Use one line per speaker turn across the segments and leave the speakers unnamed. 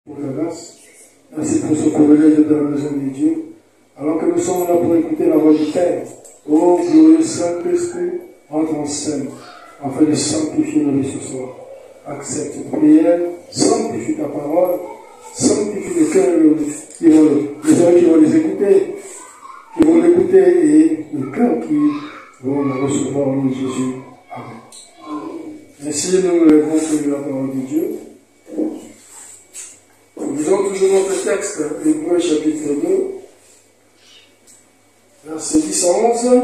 pour ta grâce. Merci pour ce privilège de la maison de Dieu. Alors que nous sommes là pour écouter la voix du Père, ô glorieux Saint-Esprit, entre en scène, afin de sanctifier nos vies ce soir. Accepte cette prière, sanctifie ta parole, sanctifie les cœurs, les oreilles qui vont les écouter, qui vont l'écouter et les cœurs qui vont la recevoir au nom de Jésus. Amen. Ainsi, nous lèvons la parole de Dieu. Nous lisons toujours notre texte, Hébreux chapitre 2, verset 10 à 11.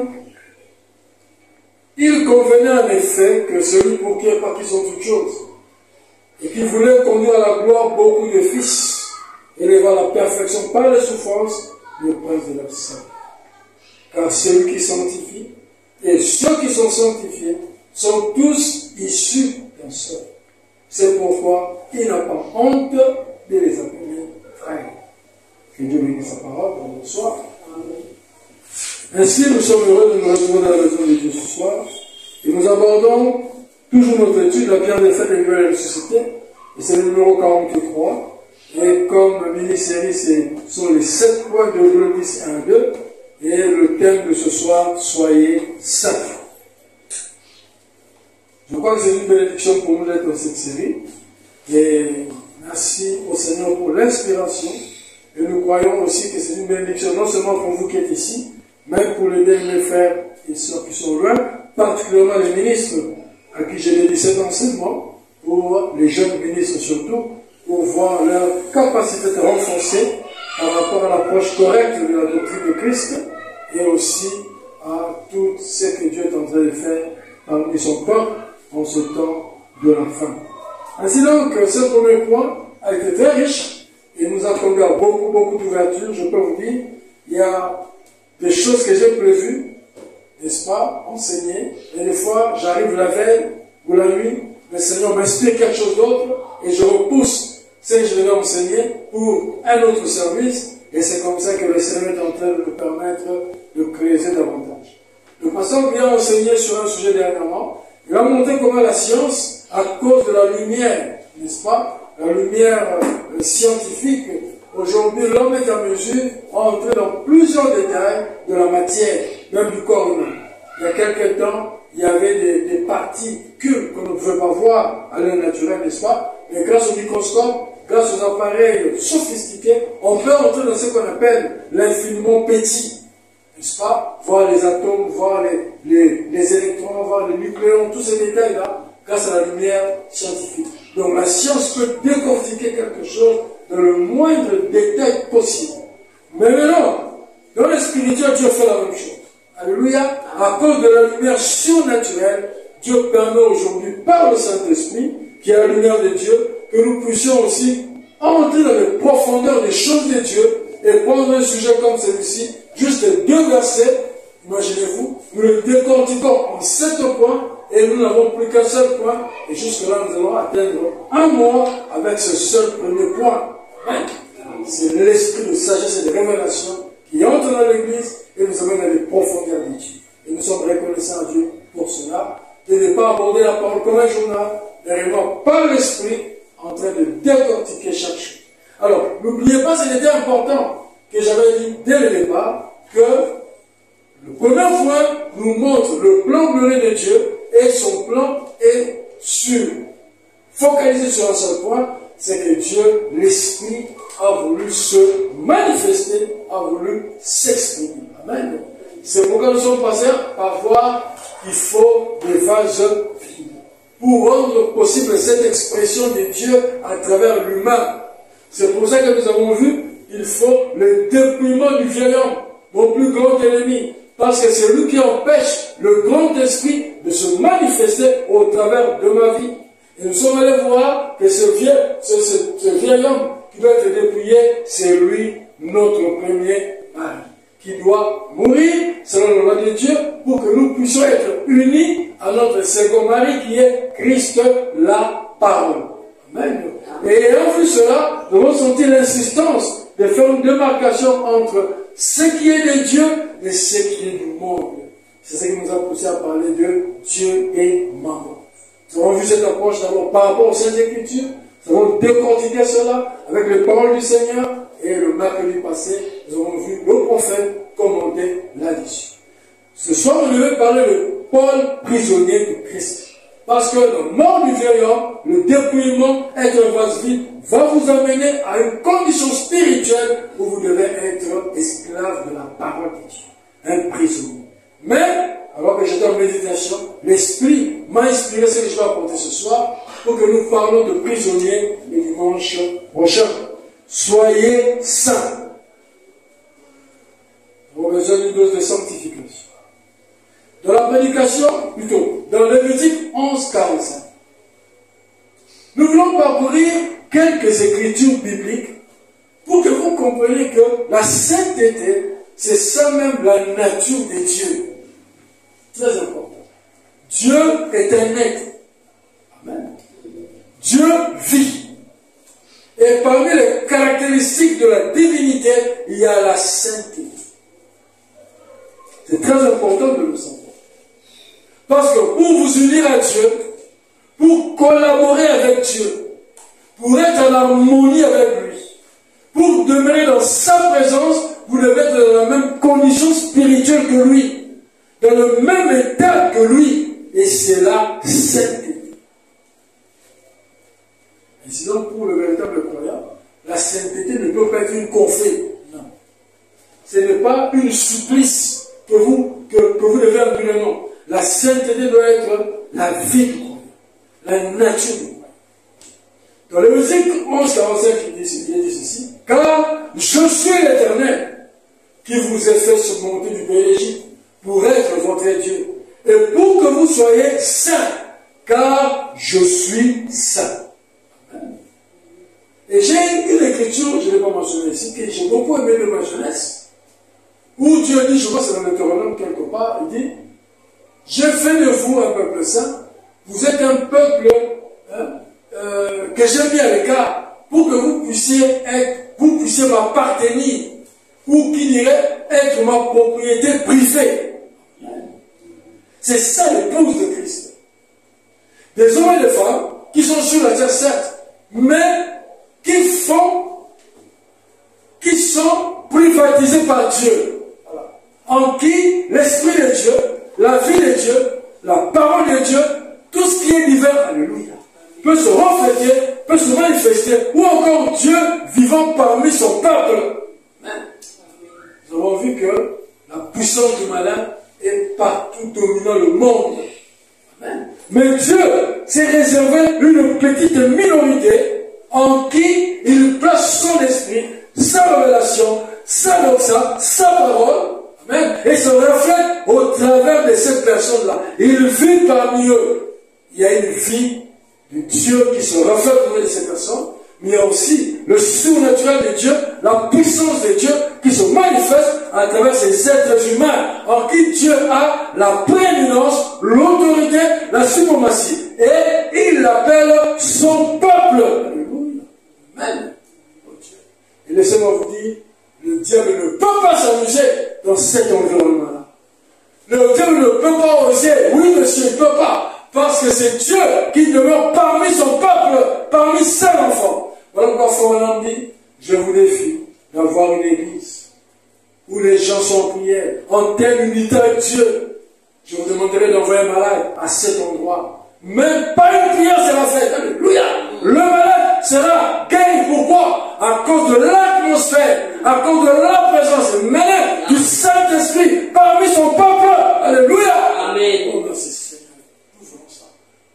Il convenait en effet que celui pour qui est parti sont toutes choses, et qui voulait conduire à la gloire beaucoup de fils, éleva la perfection par les souffrances, le prince de la sainte. Car celui qui sanctifie, et ceux qui sont sanctifiés, sont tous issus d'un seul. C'est pourquoi il n'a pas honte de les appeler frères. Que Dieu bénisse sa parole pour nous soir. Ainsi, nous sommes heureux de nous retrouver dans la maison de Dieu ce soir. Et nous abordons toujours notre étude, la pierre des faits de l'Église de la société. Et c'est le numéro 43. Et comme mini-série, ce sont les 7 points de Hébreux 10 1 2. Et le thème de ce soir, soyez saints. Je crois que c'est une bénédiction pour nous d'être dans cette série. Et merci au Seigneur pour l'inspiration. Et nous croyons aussi que c'est une bénédiction non seulement pour vous qui êtes ici, mais pour les derniers frères et sœurs qui sont loin, particulièrement les ministres à qui j'ai dédié cet enseignement, pour les jeunes ministres surtout, pour voir leur capacité de renforcer par rapport à l'approche correcte de la doctrine de Christ et aussi à tout ce que Dieu est en train de faire parmi son peuple en ce temps de la fin. Ainsi donc, ce premier point a été très riche et nous a conduit à beaucoup d'ouverture. Je peux vous dire, il y a des choses que j'ai prévues, n'est-ce pas, enseigner, et des fois j'arrive la veille ou la nuit, le Seigneur m'inspire quelque chose d'autre et je repousse ce que je devais enseigner pour un autre service, et c'est comme ça que le Seigneur est en train de nous permettre de creuser davantage. Le pasteur vient enseigner sur un sujet dernièrement. Il a montré comment la science, à cause de la lumière, n'est-ce pas, la lumière scientifique, aujourd'hui l'homme est en mesure d'entrer dans plusieurs détails de la matière, même du corps humain. Il y a quelque temps, il y avait des particules qu'on ne pouvait pas voir à l'œil naturel, n'est-ce pas? Mais grâce au microscope, grâce aux appareils sophistiqués, on peut entrer dans ce qu'on appelle l'infiniment petit. N'est-ce pas? Voir les atomes, voir les électrons, voir les nucléons, tous ces détails-là, grâce à la lumière scientifique. Donc la science peut décortiquer quelque chose dans le moindre détail possible. Mais maintenant, dans le spirituel, Dieu fait la même chose. Alléluia. À cause de la lumière surnaturelle, Dieu permet aujourd'hui, par le Saint-Esprit, qui est la lumière de Dieu, que nous puissions aussi entrer dans les profondeurs des choses de Dieu et prendre un sujet comme celui-ci, juste 2 versets, imaginez-vous, nous le décortiquons en 7 points et nous n'avons plus qu'un seul point, et jusque-là nous allons atteindre un mois avec ce seul premier point. C'est l'esprit de sagesse et de révélation qui entre dans l'Église et nous amène dans les profondeurs de Dieu. Et nous sommes reconnaissants à Dieu pour cela, de ne pas aborder la parole comme un journal, mais réellement par l'esprit, en train de décortiquer chaque chose. Alors, n'oubliez pas, c'était important que j'avais dit dès le départ que le premier point nous montre le plan glorieux de Dieu et son plan est focalisé sur un seul point, c'est que Dieu, l'Esprit, a voulu se manifester, a voulu s'exprimer. Amen. C'est pourquoi nous sommes passés par voir qu'il faut des vases vides pour rendre possible cette expression de Dieu à travers l'humain. C'est pour ça que nous avons vu qu'il faut le dépouillement du vieil homme, mon plus grand ennemi. Parce que c'est lui qui empêche le grand esprit de se manifester au travers de ma vie. Et nous sommes allés voir que ce vieil homme qui doit être dépouillé, c'est lui, notre premier mari, qui doit mourir selon la loi de Dieu pour que nous puissions être unis à notre second mari qui est Christ, la parole. Amen. Et ayant vu cela, nous avons senti l'insistance de faire une démarcation entre ce qui est de Dieu et ce qui est du monde. C'est ce qui nous a poussé à parler de Dieu et maman. Nous avons vu cette approche d'abord par rapport aux Saintes Écritures, Nous avons décortiqué cela avec les paroles du Seigneur et le mercredi passé, nous avons vu le prophète commenter là-dessus. Ce soir, je vais parler de Paul, prisonnier de Christ. Parce que la mort du vieil homme, le dépouillement, être un vase vide, va vous amener à une condition spirituelle où vous devez être esclave de la parole de Dieu. Un prisonnier. Mais, alors que j'étais en méditation, l'Esprit m'a inspiré ce que je vais apporter ce soir pour que nous parlons de prisonniers le dimanche prochain. Soyez saints. Nous avons besoin d'une dose de sanctification. Dans la prédication, plutôt, dans Lévitique 11:45, nous voulons parcourir quelques écritures bibliques pour que vous compreniez que la sainteté, c'est ça même la nature de Dieu. Très important. Dieu est un être. Amen. Dieu vit. Et parmi les caractéristiques de la divinité, il y a la sainteté. C'est très important de le savoir. Parce que pour vous unir à Dieu, pour collaborer avec Dieu, pour être en harmonie avec lui, pour demeurer dans sa présence, vous devez être dans la même condition spirituelle que lui, dans le même état que lui, et c'est la sainteté. Et sinon, pour le véritable croyant, la sainteté ne peut pas être une conflit. Non. Ce n'est pas une supplice que vous devez endurer, non. La sainteté doit être la vie du croyant, la nature du croyant. Dans le Lévitique 11:45, il dit ceci: car je suis l'Éternel qui vous ai fait surmonter du pays d'Égypte pour être votre Dieu, et pour que vous soyez saints, car je suis saint. Amen. Et j'ai une écriture, je ne l'ai pas mentionnée ici, que j'ai beaucoup aimé de ma jeunesse, où Dieu dit, je crois que c'est dans Deutéronome quelque part, il dit: j'ai fait de vous un peuple saint, vous êtes un peuple que j'ai mis à l'écart pour que vous puissiez m'appartenir, ou qui dirait être ma propriété privée. C'est ça l'épouse de Christ. Des hommes et des femmes qui sont sur la terre, certes, mais qui sont privatisés par Dieu. Voilà. En qui l'Esprit de Dieu, la vie de Dieu, la parole de Dieu, tout ce qui est divin, alléluia, peut se refléter, peut se manifester, ou encore Dieu vivant parmi son peuple. Nous avons vu que la puissance du malin est partout dominant le monde. Amen. Mais Dieu s'est réservé une petite minorité en qui il place son esprit, sa révélation, sa doxa, sa parole. Amen. Et se reflète au travers de cette personne-là. Il vit parmi eux. Il y a une vie de Dieu qui se reflète au travers de ces personnes, mais il y a aussi le surnaturel de Dieu, la puissance de Dieu qui se manifeste à travers ces êtres humains en qui Dieu a la prééminence, l'autorité, la suprématie. Et il l'appelle son peuple. Alléluia. Amen. Et laissez-moi vous dire, le diable ne peut pas s'amuser dans cet environnement-là. Le diable ne peut pas oser. Oui, monsieur, il ne peut pas. Parce que c'est Dieu qui demeure parmi son peuple, parmi ses enfants. Voilà pourquoi Froment dit, je vous défie d'avoir une église où les gens sont en prière, en telle unité avec Dieu. Je vous demanderai d'envoyer un malade à cet endroit. Même pas une prière sera faite. Alléluia. Le malade sera guéri. Pourquoi? À cause de l'atmosphère, à cause de la présence même du Saint-Esprit parmi son peuple. Alléluia. Amen. Oh, merci Seigneur.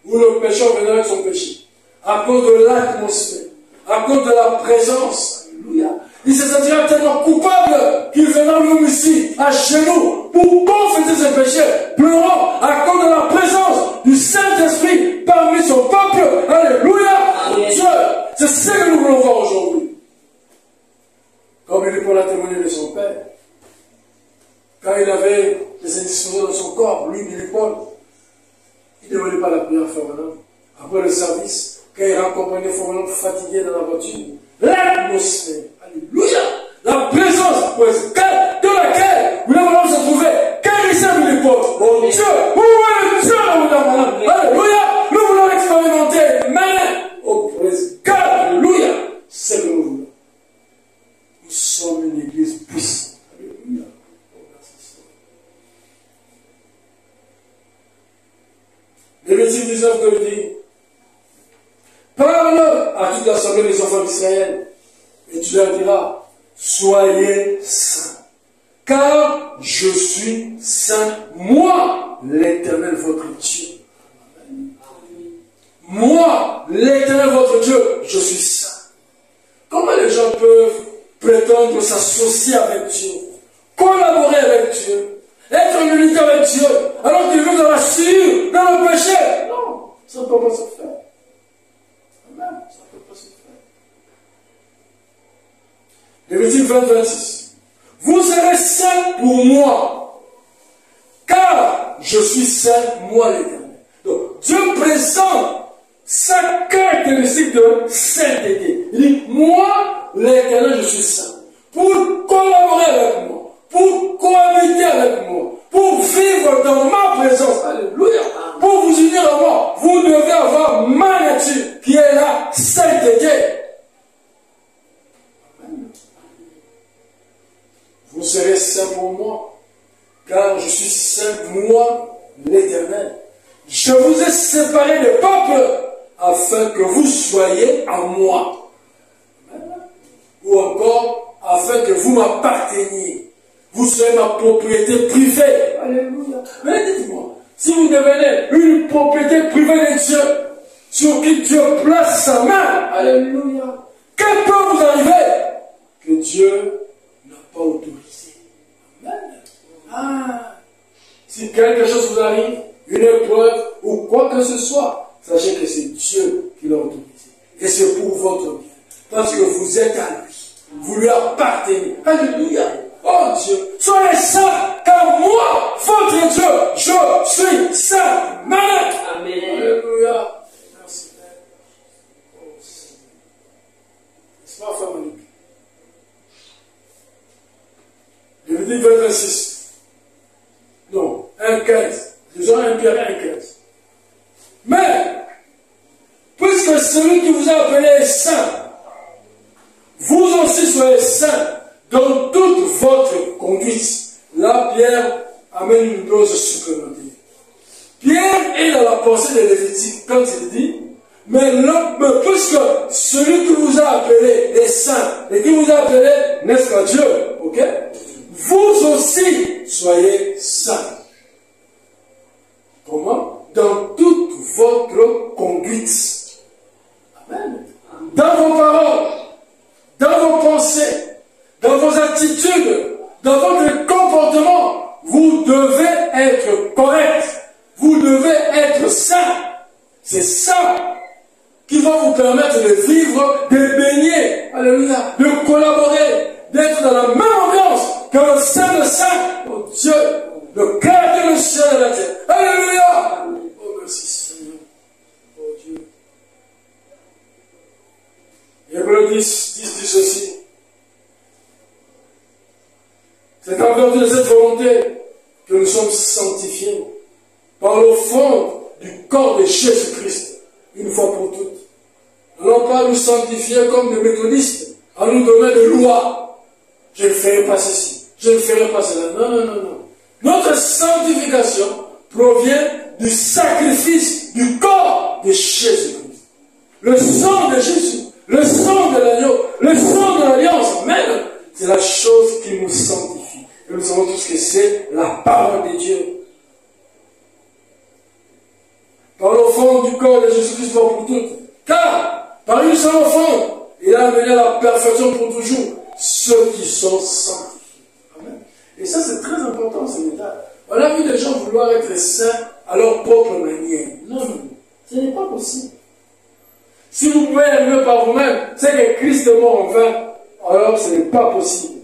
Où le pécheur viendra avec son péché. À cause de l'atmosphère, à cause de la présence. Alléluia. Il se sentira tellement coupable qu'il viendra nous ici, à genoux, pour confesser ses péchés, pleurant à cause de la présence du Saint-Esprit parmi son peuple. Alléluia. Dieu, c'est ce que nous voulons voir aujourd'hui. Comme il est pour la témoigner de son père, quand il avait des indispositions dans son corps, lui, il Paul, il ne venait pas la prière Froment. Après le service, quand il raccompagnait Froment fatigué dans la voiture, l'atmosphère, alléluia, la présence de laquelle nous allons se trouver, guérisseur de l'époque. Oh Dieu, où est Dieu, alléluia, nous voulons expérimenter, mais, oh, praise God, 19 que dit, parle à toute l'assemblée des enfants d'Israël, et tu leur diras, soyez saints, car je suis saint, moi, l'Éternel, votre Dieu. Moi, l'Éternel, votre Dieu, je suis saint. Comment les gens peuvent prétendre s'associer avec Dieu, collaborer avec Dieu, être en unité avec Dieu, alors qu'ils vivent dans la souillure, dans le péché? Non, ça ne peut pas se faire. Amen, ça ne peut pas se faire. Lévitique 20-26. Vous serez saints pour moi, car je suis saint, moi l'Éternel. Donc, Dieu présente sa caractéristique de sainteté. Il dit, moi, l'Éternel, je suis saint. Pour collaborer avec moi, pour cohabiter avec moi, pour vivre dans ma présence, alléluia, pour vous unir à moi, vous devez avoir ma nature, qui est la sainteté. Vous serez saints pour moi, car je suis saint, moi, l'Éternel. Je vous ai séparé des peuples, afin que vous soyez à moi. Ou encore, afin que vous m'apparteniez. Vous soyez ma propriété privée. Alléluia. Mais dites-moi, si vous devenez une propriété privée de Dieu, sur qui Dieu place sa main, alléluia, que peut vous arriver que Dieu n'a pas autorisé? Amen. Si quelque chose vous arrive, une épreuve ou quoi que ce soit, sachez que c'est Dieu qui l'a autorisé. Et c'est pour votre bien. Parce que vous êtes à lui. Vous lui appartenez. Alléluia. Oh Dieu, soyez saints, car moi, votre Dieu, je suis saint. Amen. Amen. Alléluia. Merci Père. Oh Seigneur. N'est-ce pas, frère Monique? Lévitique 26. Non, 1,15. Disons 1 Pierre 1,15. Mais, puisque celui qui vous a appelé est saint, vous aussi soyez saints dans toute votre conduite. Là, Pierre amène une dose supplémentaire. Pierre est dans la pensée de Lévitique quand il dit, mais puisque celui qui vous a appelé est saint, et qui vous a appelé, n'est-ce pas Dieu, ok? Vous aussi soyez saints. Comment? Dans toute votre conduite. Amen. Dans vos paroles, dans vos pensées, dans vos attitudes, dans votre comportement, vous devez être correct. Vous devez être saint. C'est ça qui va vous permettre de vivre, de baigner, alléluia, de collaborer, d'être dans la même ambiance que le Saint de Saint, oh Dieu, le créateur du ciel et de la terre. Alléluia. Oh merci Seigneur. Oh Dieu. Hébreux 10 dit ceci. C'est en vertu de cette volonté que nous sommes sanctifiés par l'offrande du corps de Jésus-Christ, une fois pour toutes. Non pas nous sanctifier comme des méthodistes, à nous donner des lois. Je ne ferai pas ceci, je ne ferai pas cela. Non, non, non, non. Notre sanctification provient du sacrifice du corps de Jésus-Christ. Le sang de Jésus, le sang de l'agneau, le sang de l'alliance, même, c'est la chose qui nous sanctifie. Et nous savons tous que c'est la parole de Dieu. Par l'offrande du corps de Jésus-Christ pour toutes. Car, par une seule offrande, il a amené la perfection pour toujours ceux qui sont sanctifiés. Amen. Et ça, c'est très important, ce détail. On a vu des gens vouloir être saints à leur propre manière. Non, non, ce n'est pas possible. Si vous pouvez arriver par vous-même, c'est que Christ est mort en vain. Alors, ce n'est pas possible.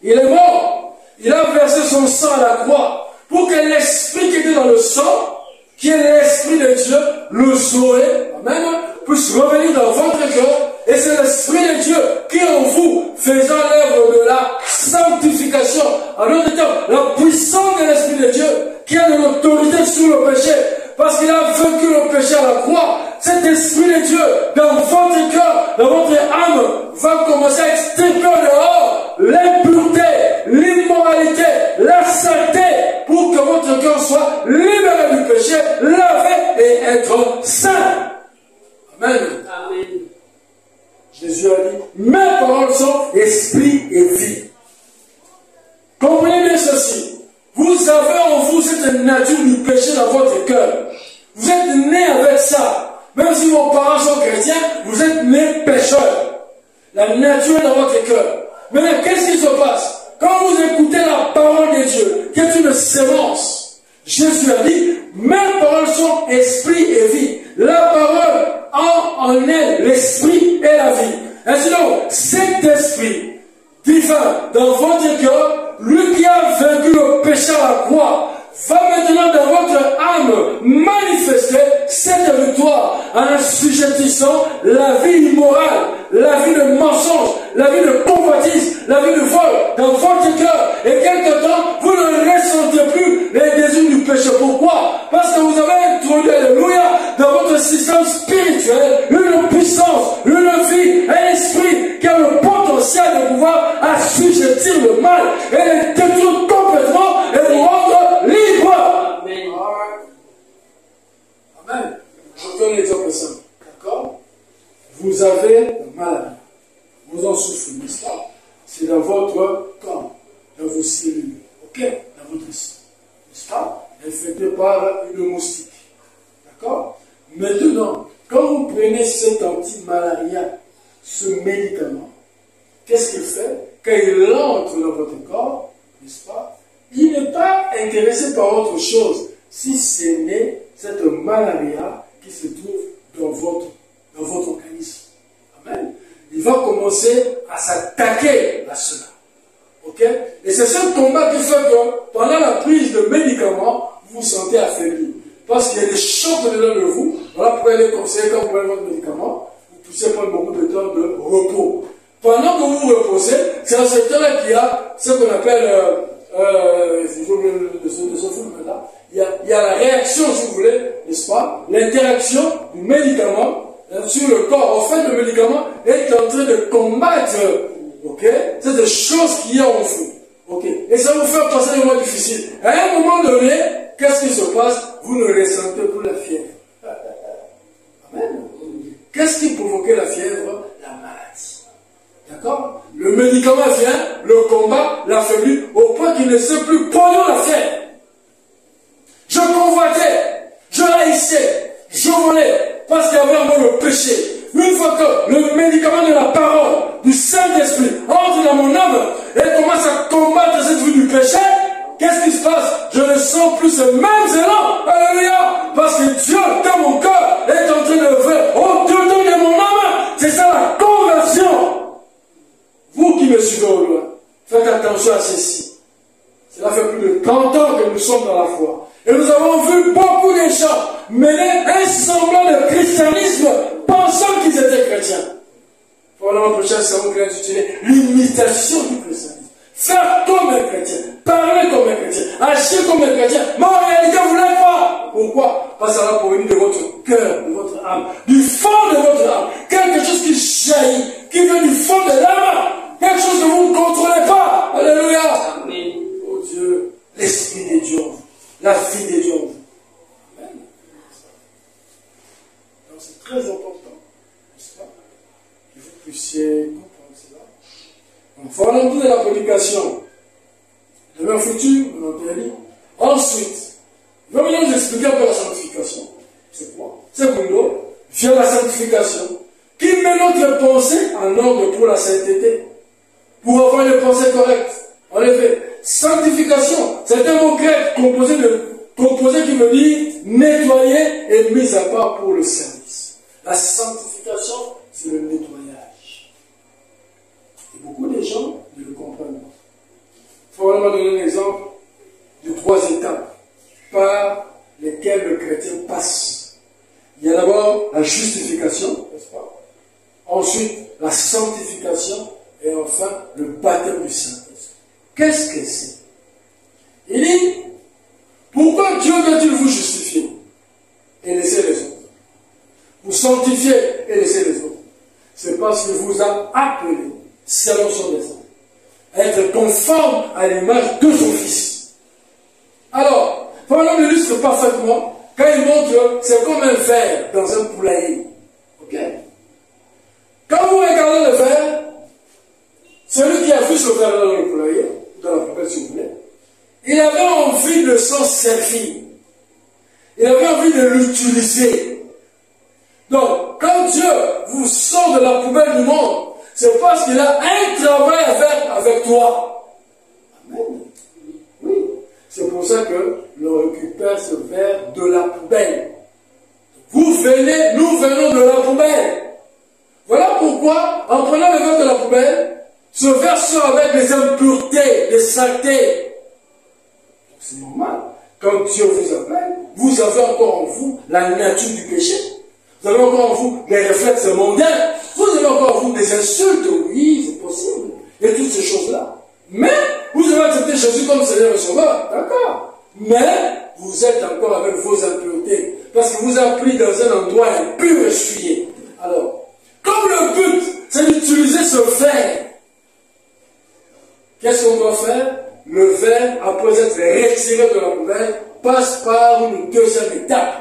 Il est mort. Il a versé son sang à la croix pour que l'esprit qui était dans le sang, qui est l'esprit de Dieu, le Zoé, amen, puisse revenir dans votre cœur. Et c'est l'esprit de Dieu qui est en vous, faisant l'œuvre de la sanctification. En d'autres termes, la puissance de l'esprit de Dieu qui a de l'autorité sur le péché, parce qu'il a vaincu le péché à la croix. Cet esprit de Dieu, dans votre cœur, dans votre âme, va commencer à extirper dehors l'impureté, l'immoralité, la saleté, pour que votre cœur soit libéré du péché, lavé et être saints. Amen.
Amen.
Jésus a dit, mes paroles sont esprit et vie. Comprenez bien ceci. Vous avez en vous cette nature du péché dans votre cœur. Vous êtes né avec ça. Même si vos parents sont chrétiens, vous êtes nés pécheurs. La nature est dans votre cœur. Maintenant, qu'est-ce qui se passe? Quand vous écoutez la parole de Dieu, qui est une sémence, Jésus a dit, mes paroles sont esprit et vie. La parole a en elle l'esprit et la vie. Ainsi donc, cet esprit divin dans votre cœur, lui qui a vaincu le péché à la croix, va maintenant dans votre âme manifester cette victoire en assujettissant la vie immorale, la vie de mensonge, la vie de convoitise, la vie de vol dans votre cœur. Et quelque temps, vous ne ressentez plus les désirs du péché. Pourquoi? Parce que vous avez introduit, alléluia, dans votre système spirituel une puissance, une vie, un esprit qui a le potentiel de pouvoir assujettir le mal et le détruire complètement et vous rendre libre.
Amen.
Amen. Je donne l'exemple simple. D'accord? Vous avez le mal. Vous en souffrez, n'est-ce pas? C'est dans votre corps, dans vos cellules. Ok? Dans votre sang. N'est-ce pas? Infecté par une moustique. D'accord? Maintenant, quand vous prenez cet anti-malaria, ce médicament, qu'est-ce qu'il fait? Quand il entre dans votre corps, n'est-ce pas? Il n'est pas intéressé par autre chose si ce n'est cette malaria qui se trouve dans votre organisme. Amen. Il va commencer à s'attaquer à cela. Ok? Et c'est ce combat qui fait que pendant la prise de médicaments, vous vous sentez affaibli. Parce qu'il y a des chocs dedans de vous. Voilà pourquoi il est conseillé quand vous prenez votre médicament, vous poussez prendre beaucoup de temps de repos. Pendant que vous vous reposez, c'est un secteur-là qui a ce qu'on appelle de ce film-là, il y a la réaction, si vous voulez, n'est-ce pas? L'interaction du médicament sur le corps. En fait, le médicament est en train de combattre, ok? C'est des choses qu'il y a en vous, ok? Et ça vous fait passer des moments difficiles. À un moment donné, qu'est-ce qui se passe? Vous ne ressentez plus la fièvre. Amen. Qu'est-ce qui provoquait la fièvre? La maladie. D'accord? Le médicament vient, le combat l'affaiblit au point qu'il ne sait plus pendant la fièvre. Je convoitais, je haïssais, je volais, parce qu'il y avait en moi le péché. Une fois que le médicament de la parole, du Saint-Esprit, entre dans mon âme et commence à combattre cette vie du péché, qu'est-ce qui se passe? Je ne sens plus ce même élan. Alléluia! Parce que Dieu, dans mon cœur, est en train de faire au-dedans de mon âme. C'est ça la conversion. Vous qui me suivez au loin, faites attention à ceci. Cela fait plus de 30 ans que nous sommes dans la foi. Et nous avons vu beaucoup de gens mener un semblant de christianisme pensant qu'ils étaient chrétiens. Voilà, mon prochain sermon qui va intitulé l'imitation du christianisme. Faire comme un chrétien, parler comme un chrétien, agir comme un chrétien, mais en réalité vous ne l'êtes pas. Pourquoi? Parce que ça va provenir de votre cœur, de votre âme, du fond de votre âme. Quelque chose qui jaillit, qui vient du fond de l'âme. Quelque chose que vous ne contrôlez pas. Alléluia.
Amen.
Oh Dieu, l'Esprit de Dieu en vous, la vie de Dieu en vous. Amen. Donc c'est très important, n'est-ce pas, que vous puissiez comprendre cela. Donc, voilà tout de la prédication. De leur futur, de notre vie. Ensuite, je vais maintenant vous expliquer un peu la sanctification. C'est quoi? C'est pour nous, via la sanctification, qui met notre pensée en ordre pour la sainteté, pour avoir une pensée correcte. En effet, sanctification, c'est un mot grec composé qui veut dire nettoyer et mis à part pour le service. La sanctification, c'est le nettoyage. Et beaucoup de gens ne le comprennent pas. Il faut vraiment donner un exemple de 3 étapes par lesquelles le chrétien passe. Il y a d'abord la justification, n'est-ce pas? Ensuite, la sanctification et enfin le baptême du Saint-Esprit. Qu'est-ce que c'est? Il dit, pourquoi Dieu doit-il vous justifier et laisser les autres? Vous sanctifier et laisser les autres. C'est parce qu'il vous a appelé, selon son dessein, à être conforme à l'image de son Fils. Alors, pendant l'illustre parfaitement Quand il montre, c'est comme un ver dans un poulailler. Ok? Quand vous regardez le ver, celui qui a vu ce ver dans le poulailler, dans la poubelle si vous voulez, il avait envie de s'en servir. Il avait envie de l'utiliser. Donc, quand Dieu vous sort de la poubelle du monde, c'est parce qu'il a un travail à faire avec toi. Amen. Oui. C'est pour ça que l'on récupère ce verre de la poubelle. Vous venez, nous venons de la poubelle. Voilà pourquoi, en prenant le verre de la poubelle, ce verre sort avec des impuretés, des saletés. C'est normal. Quand Dieu vous appelle, vous avez encore en vous la nature du péché. Vous avez encore en vous des réflexes mondains. Vous avez encore en vous des insultes. Oui, c'est possible. Et toutes ces choses-là. Mais, vous avez accepté Jésus comme Seigneur et Sauveur. D'accord. Mais, vous êtes encore avec vos impuretés. Parce que vous avez pris dans un endroit impur et souillé. Alors, comme le but, c'est d'utiliser ce verre, qu'est-ce qu'on doit faire? Le verre, après être retiré de la poubelle, passe par une deuxième étape.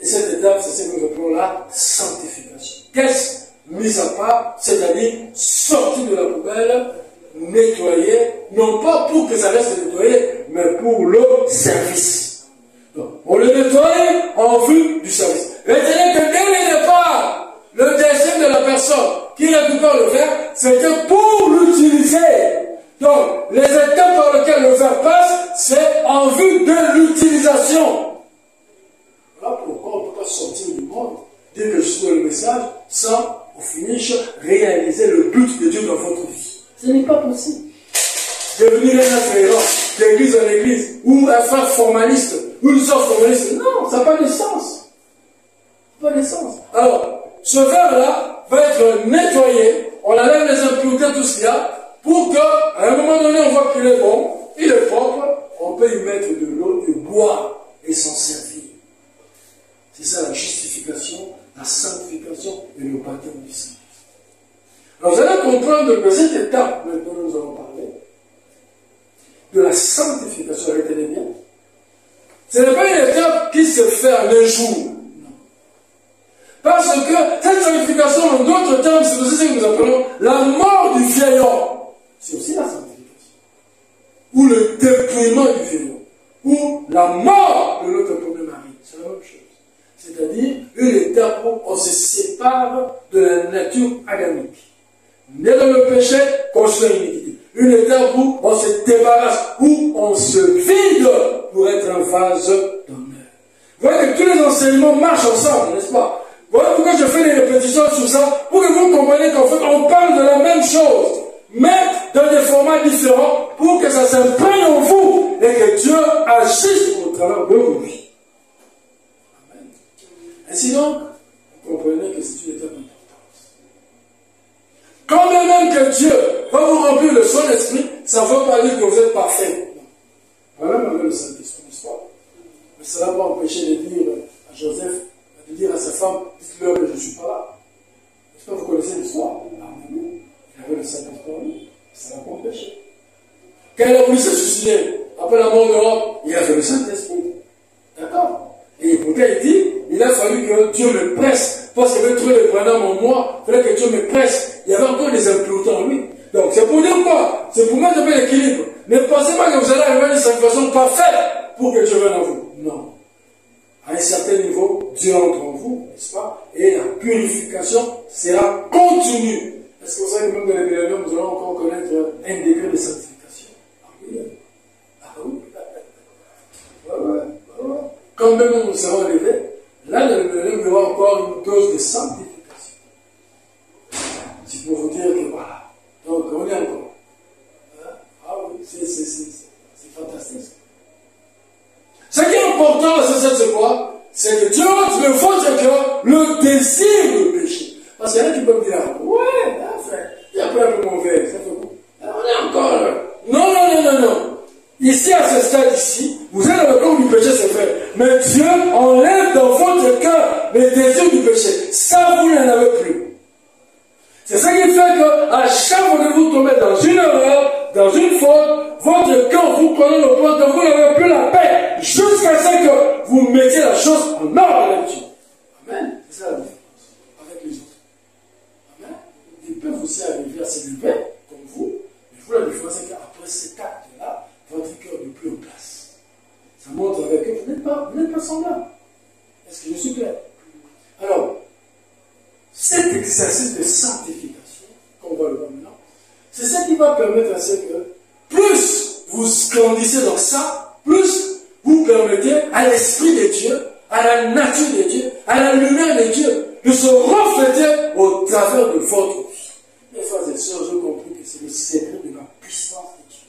Et cette étape, c'est ce que nous appelons la sanctification. Qu'est-ce? Mise à part, c'est-à-dire sortir de la poubelle, nettoyer, non pas pour que ça reste nettoyé, mais pour le service. Donc, on le nettoie en vue du service. Retenez que dès le départ, le dessin de la personne qui récupère le verre, c'était pour l'utiliser. Donc, les étapes par lesquelles le verre passe, c'est en vue de l'utilisation. Voilà pourquoi on ne peut pas sortir du monde, dire que je suis dans le message, sans, au finish, réaliser le but de Dieu dans votre vie. Ce n'est pas possible. Devenir un assaillant, d'église en église, ou un frère formaliste, ou une sœur formaliste, non, ça n'a pas de sens. Ça n'a pas de sens. Alors, ce verre-là va être nettoyé, on enlève les impuretés, tout ce qu'il y a, pour qu'à un moment donné, on voit qu'il est bon, il est propre, on peut y mettre de l'eau, de boire et s'en servir. C'est ça la justification, la sanctification et le baptême du Saint. Alors vous allez comprendre que cette étape dont nous allons parler, de la sanctification, retenez bien, ce n'est pas une étape qui se fait en un jour. Non. Parce que cette sanctification, en d'autres termes, c'est aussi ce que nous appelons la mort du vieil homme. C'est aussi la sanctification. Ou le dépouillement du vieil homme. Ou la mort de notre premier mari. C'est la même chose. C'est-à-dire une étape où on se sépare de la nature adamique. Né dans le péché, construit l'iniquité. Une étape où on se débarrasse, où on se vide pour être un vase d'honneur. Vous voyez que tous les enseignements marchent ensemble, n'est-ce pas? Voilà pourquoi je fais des répétitions sur ça, pour que vous compreniez qu'en fait on parle de la même chose, mais dans des formats différents, pour que ça s'imprègne en vous et que Dieu agisse au travers de vos vies. Amen. Ainsi donc, vous comprenez que c'est une étape importante. Quand même que Dieu va vous remplir de son esprit, ça ne veut pas dire que vous êtes parfait. Voilà même avec le Saint-Esprit, n'est-ce pas? Mais cela va empêcher de dire à Joseph, de dire à sa femme, dites-leur que je ne suis pas là. Est-ce que vous connaissez l'histoire? Il avait le Saint-Esprit en lui, ça l'a pas empêché. Quand il a voulu se suicider, après la mort de l'homme, il avait le Saint-Esprit. D'accord? Et pourtant il dit, il a fallu que Dieu me presse, parce qu'il avait trouvé le prenant en moi, il fallait que Dieu me presse. Il y avait encore des impuretés en lui. Donc c'est pour dire quoi? C'est pour mettre un peu l'équilibre. Ne pensez pas que vous allez arriver à une sanctification parfaite pour que Dieu vienne en vous. Non. À un certain niveau, Dieu entre en vous, n'est-ce pas? Et la purification sera continue. Est-ce que vous savez que même dans les millénaires, nous allons encore connaître un degré de sanctification? Ah oui. Ah oui. Ouais. Quand même nous serons élevés, là, dans les millénaires, nous aurons encore une dose de sanctification. C'est pour vous dire que voilà. Donc, on est encore. Ah oui, c'est fantastique. Ce qui est important, c'est quoi? C'est que Dieu ôte de votre cœur le désir de pécher. Parce qu'il y en a qui peuvent dire, ouais, frère, il y a pas un peu mauvais, ça fait quoi? On est encore là. Non. Ici, à ce stade ici, vous êtes dans le corps du péché, c'est vrai. Mais Dieu enlève dans votre cœur les désirs du péché. Ça, vous n'en avez plus. C'est ça qui fait qu'à chaque fois que vous tombez dans une erreur, dans une faute, votre cœur vous connaît le point que vous n'avez plus la paix, jusqu'à ce que vous vous mettiez la chose en ordre avec Dieu. Amen. C'est ça la différence avec les autres. Amen. Ils peuvent aussi arriver à s'élever comme vous, mais vous, la différence c'est qu'après cet acte-là, votre cœur n'est plus en place. Ça montre avec eux, vous n'êtes pas semblable. Est-ce que je suis clair? Alors, cet exercice de sanctification, qu'on va le voir maintenant, c'est ça qui va permettre à ce que plus vous grandissez dans ça, plus vous permettez à l'Esprit de Dieu, à la nature de Dieu, à la lumière de Dieu, de se refléter au travers de votre vie. Mes frères et sœurs, j'ai compris que c'est le secret de la puissance de Dieu.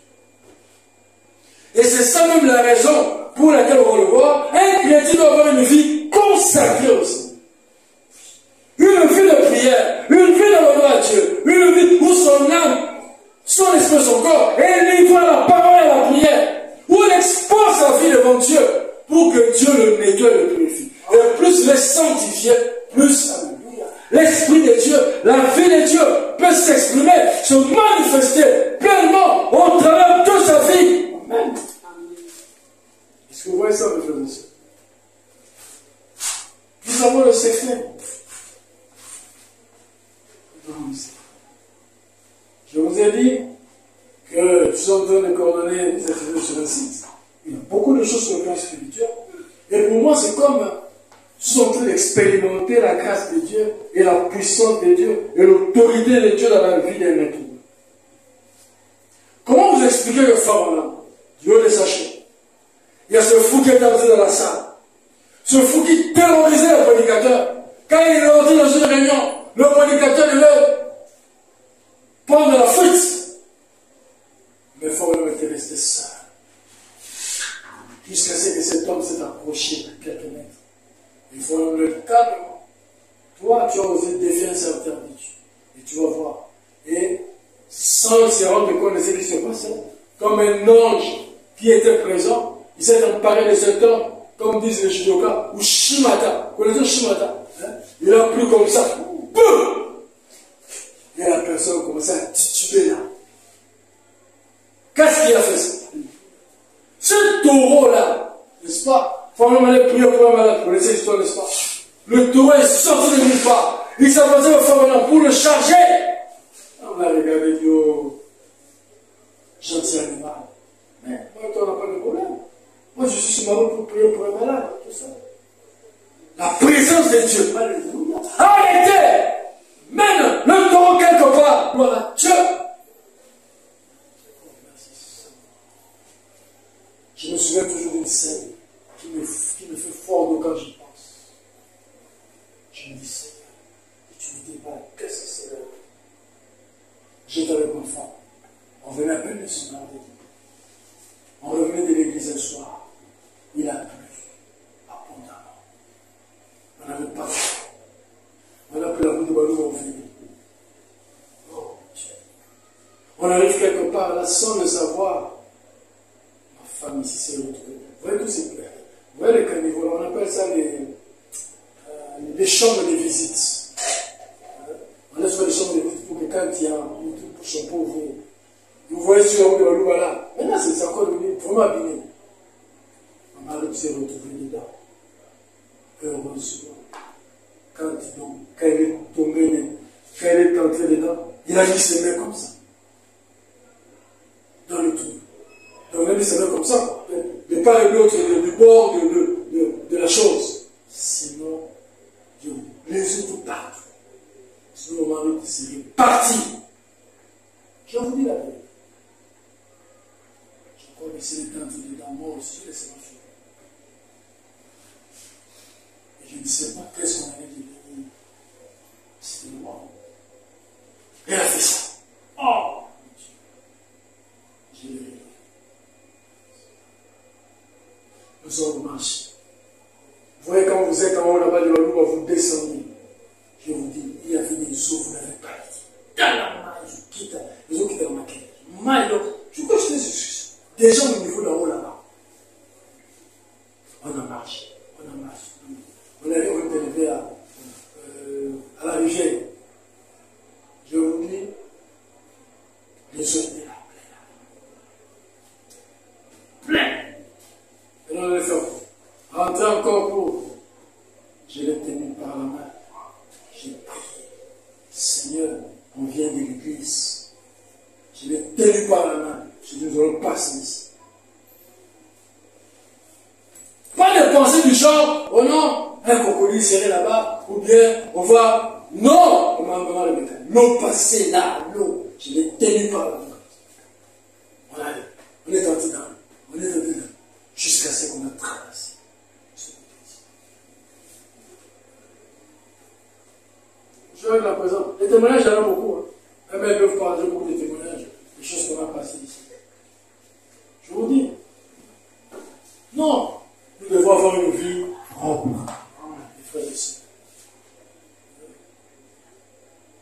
Et c'est ça même la raison pour laquelle on va le voir, un chrétien doit avoir une vie consacrée au Seigneur. Une vie de prière, une vie d'amour à Dieu, une vie où son âme, son esprit, son corps est livré à la parole et à la prière, où il expose sa vie devant Dieu pour que Dieu le nettoie et le purifie. Et plus les sanctifier, plus l'Esprit de Dieu, la vie de Dieu peut s'exprimer, se manifester pleinement au travers de sa vie. Amen. Est-ce que vous voyez ça, mes frères et sœurs? Nous avons le secret. Je vous ai dit que je suis en train de coordonner des activités sur un site. Il y a beaucoup de choses sur le plan spirituel. Et pour moi, c'est comme je suis en train d'expérimenter la grâce de Dieu et la puissance de Dieu et l'autorité de Dieu dans la vie d'un être humain. Comment vous expliquer le pharaon du haut de sa chaîne? Il y a ce fou qui est entré dans la salle. Ce fou qui terrorisait le prédicateur. Quand il est rentré dans une réunion, le prédicateur devait prendre la fuite. Mais le pharaon était resté seul. Jusqu'à ce que cet homme s'est approché de quelques mètres. Il faut le calmement. Toi, tu as osé défier un serviteur de Dieu. Et tu vas voir. Et sans se rendre compte de ce qui se passait, comme un ange qui était présent, il s'est emparé de cet homme, comme disent les judokas, ou Shimata. Vous connaissez Shimata? Il a pris comme ça. Boum! Et la personne commençait à tituber là. Qu'est-ce qu'il a fait ça? Ce taureau-là, n'est-ce pas? Il faut même aller prier pour un malade. Vous connaissez l'histoire, n'est-ce pas? Le taureau est sorti de nulle part. Il s'avançait au pharaon pour le charger. On a regardé, dit, oh, gentil animal. Mais moi, toi, on n'a pas de problème. Moi, je suis sur ma route pour prier pour un malade. Tout ça. La présence de Dieu. Alléluia. Arrêtez! Mène le taureau quelque part. Gloire à Dieu. Je me souviens toujours d'une scène qui me fait fort de quand j'y pense. Je me dis, Seigneur, et tu me dis pas, qu'est-ce que c'est là? J'étais avec mon femme. On venait à peine de son rendez-vous. On revenait de l'église un soir. Il a plu abondamment. On n'avait pas fait. On a pris la route de Balou, on venait. Oh Dieu. On arrive quelque part là sans le savoir. Femme ici s'est retrouvée. Vous voyez tous ces plaies. Vous voyez les caniveaux, on appelle ça les chambres de visite. On laisse les chambres de visite pour que quand il y a un truc pour son pauvre, vous voyez sur la route de la Louba là. Maintenant, c'est encore vraiment abîmé. Ma mari s'est retrouvée dedans. Heureusement. Quand elle est tombée, quand elle est entrée dedans, il a mis ses mains comme ça. Dans le trou. Donc, on a mis ses mains comme ça. De part et d'autre du bord de la chose. Sinon, je les ai tout partout. Sinon, mon mari serait parti. Je vous dis la vérité. Je crois que c'est le temps dedans, moi aussi, laissez-moi faire. Et je ne sais pas qu'est-ce qu'on allait devenir. C'était moi. Elle a fait ça. Oh! Je l'ai vu. Nous avons marché. Vous voyez, quand vous êtes en haut là-bas de la Louba, vous descendez. Je vous dis, il y avait des eaux, vous n'avez pas dit. Dans la main, je quitte. Les eaux qui étaient remarquées. Je crois que j'étais des gens au niveau d'en haut là-bas. On a marché. On est élevé à la rivière. Je vous dis, les eaux étaient là, plein. Et on allait faire rentrer encore tenu par la main. Je dis, nous allons passer ici. Pas de pensée du genre, oh non, un crocodile serré là-bas, ou bien on va. Non, on m'a le mécanisme. L'eau passée là, l'eau, je l'ai tenu par la main. On est entré dans, jusqu'à ce qu'on a traversé. Je vais avec la présence. Les témoignages, il y en a beaucoup. Hein. Même ils peuvent parler beaucoup de témoignages, des choses qu'on a passées ici. Je vous dis. Non. Nous devons avoir une vie propre. Les frères et sœurs.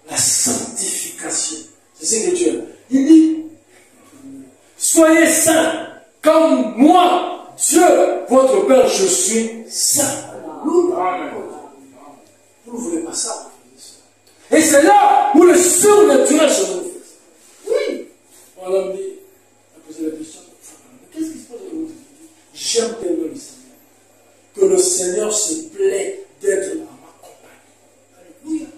La sanctification. C'est ce que Dieu a. Il dit, soyez saints, comme moi, Dieu, votre Père, je suis saint. Amen. Vous ne voulez pas ça. Et c'est là où le surnaturel se manifeste. Oui. On l'a dit, on a posé la question, qu'est-ce qui se passe dans votre vie? J'aime tellement le Seigneur, que le Seigneur se plaît d'être dans ma compagnie. Alléluia.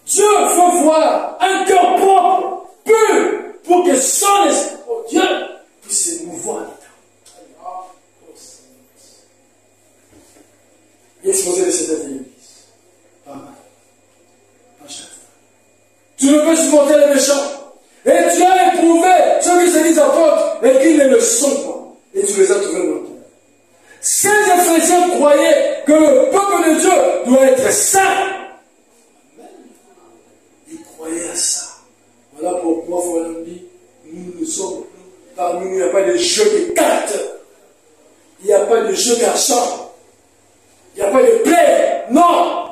Dieu veut voir un cœur propre, pur, pour que son esprit, oh Dieu, puisse se mouvoir dedans. Il est supposé de cette église. Tu ne peux supporter les méchants. Et tu as éprouvé ceux qui se disent apôtres et qui ne le sont pas. Et tu les as trouvés mortels. Ces Éphésiens croyaient que le peuple de Dieu doit être saint. Ils croyaient à ça. Voilà pourquoi Frère dit, nous ne sommes plus. Parmi nous, il n'y a pas de jeu de cartes. Il n'y a pas de jeu d'argent. Il n'y a pas de plaie. Non.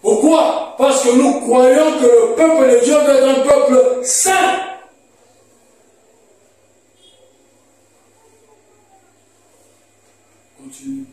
Pourquoi? Parce que nous croyons que le peuple de Dieu doit être un peuple saint. Continue.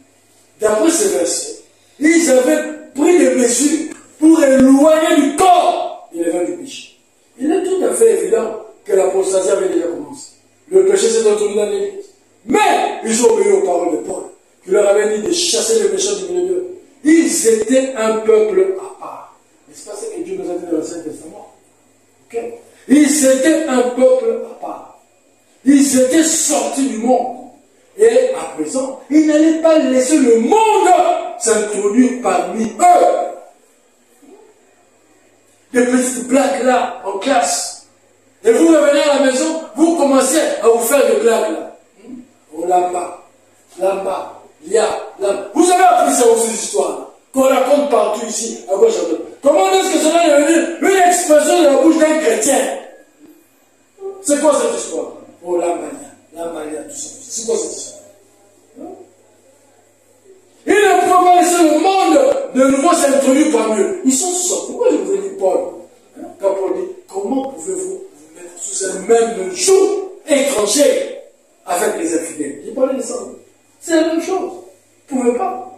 D'après ce verset, ils avaient pris des mesures pour éloigner du corps les levains du péché. Il est tout à fait évident que l'apostasie avait déjà commencé. Le péché s'est introduit dans l'église. Mais ils ont obéi aux paroles de Paul, qui leur avait dit de chasser les pécheurs du milieu d'eux. Ils étaient un peuple à part. N'est-ce pas ce que Dieu nous a dit dans l'Ancien Testament? Okay. Ils étaient un peuple à part. Ils étaient sortis du monde. Et à présent, ils n'allaient pas laisser le monde s'introduire parmi eux. Des petites blagues là, en classe. Et vous revenez à la maison, vous commencez à vous faire des blagues là. Oh là-bas, là-bas, là. Vous avez appris ça aussi, ces histoires-là, qu'on raconte partout ici, à gauche, à droite. Comment est-ce que cela est devenu une expression de la bouche d'un chrétien? C'est quoi cette histoire? Oh, la mania, tout ça. C'est quoi cette histoire? Ils ne peuvent pas laisser le monde de nouveau s'introduire parmi eux. Ils sont sortis. Pourquoi je vous ai dit Paul? Quand Paul dit, comment pouvez-vous vous mettre sous un même joug étranger avec les infidèles? J'ai parlé de ça. C'est la même chose. Vous ne pouvez pas.